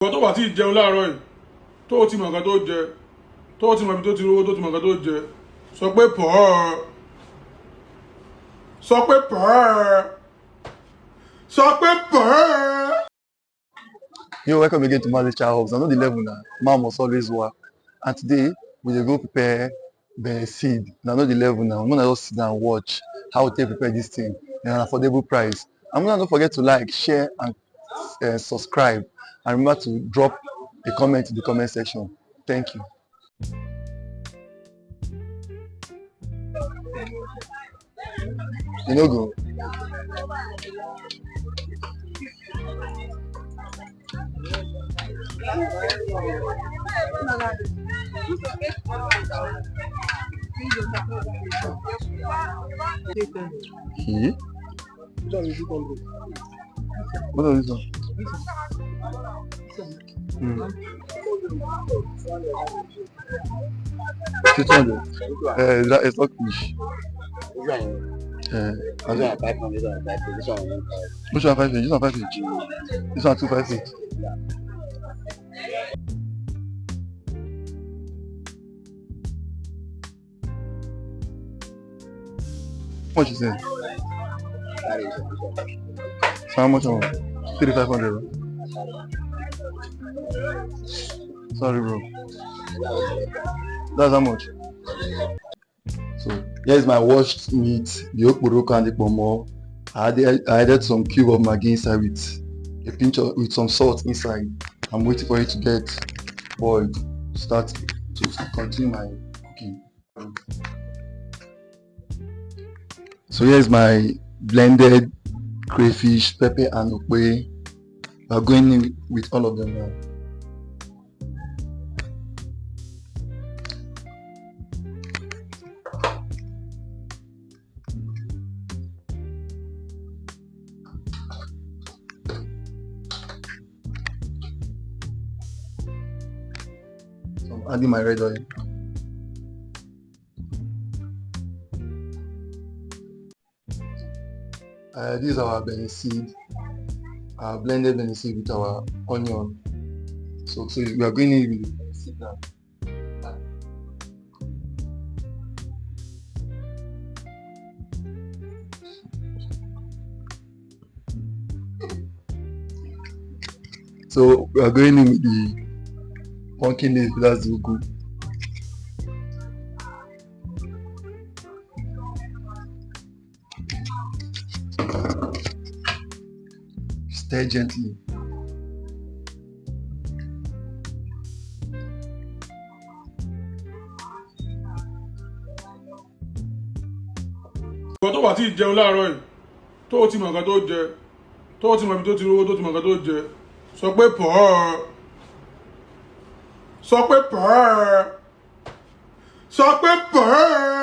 ìwọ tó bá ti jẹun láàárọ̀ yìí tó o ti mọ̀ nǹkan tó jẹ tó o ti mọ̀ ibi tó ti rówó tó o ti mọ̀ nǹkan tó jẹ sọ pé pọ̀ọ́ sọ pé pọ̀ọ́ sọ pé pọ̀ọ́. Yo, welcome again to Mazi Chow. I know the level now. Mom must always work. And today, we will go prepare Beniseed. I know the level now. I'm gonna just sit down and watch how they prepare this thing in an affordable price. I'm gonna don't forget to like, share, and subscribe. And remember to drop a comment in the comment section. Thank you. You know, go. He? What is this one? This one, it's not fish. Which one 5 This one 5 This one 256. How much is it? So how much on 3,500, bro? Sorry, bro. That's how much? So here's my washed meat, the okporoko and the pomo. I added some cube of Maggi inside with a pinch of with some salt inside. I'm waiting for it to get boiled to start to continue my cooking. So here's my blended crayfish, pepper and okpe. We are going in with all of them now. So I'm adding my red oil. This is our Beniseed, our blended Beniseed with our onion. So we are going in with Beniseed now. So we are going in with the pumpkin leaf, that's the ugu. Stir gently. ìwọ tó bá ti jẹun láàárọ̀ yìí tó o ti mọ̀ nǹkan tó jẹ tó o ti mọ̀ ibi tó ti rówó tó o ti mọ̀ nǹkan tó jẹ sọ pé pọ̀ọ́ sọ pé pọ̀ọ́ sọ pé pọ̀ọ́.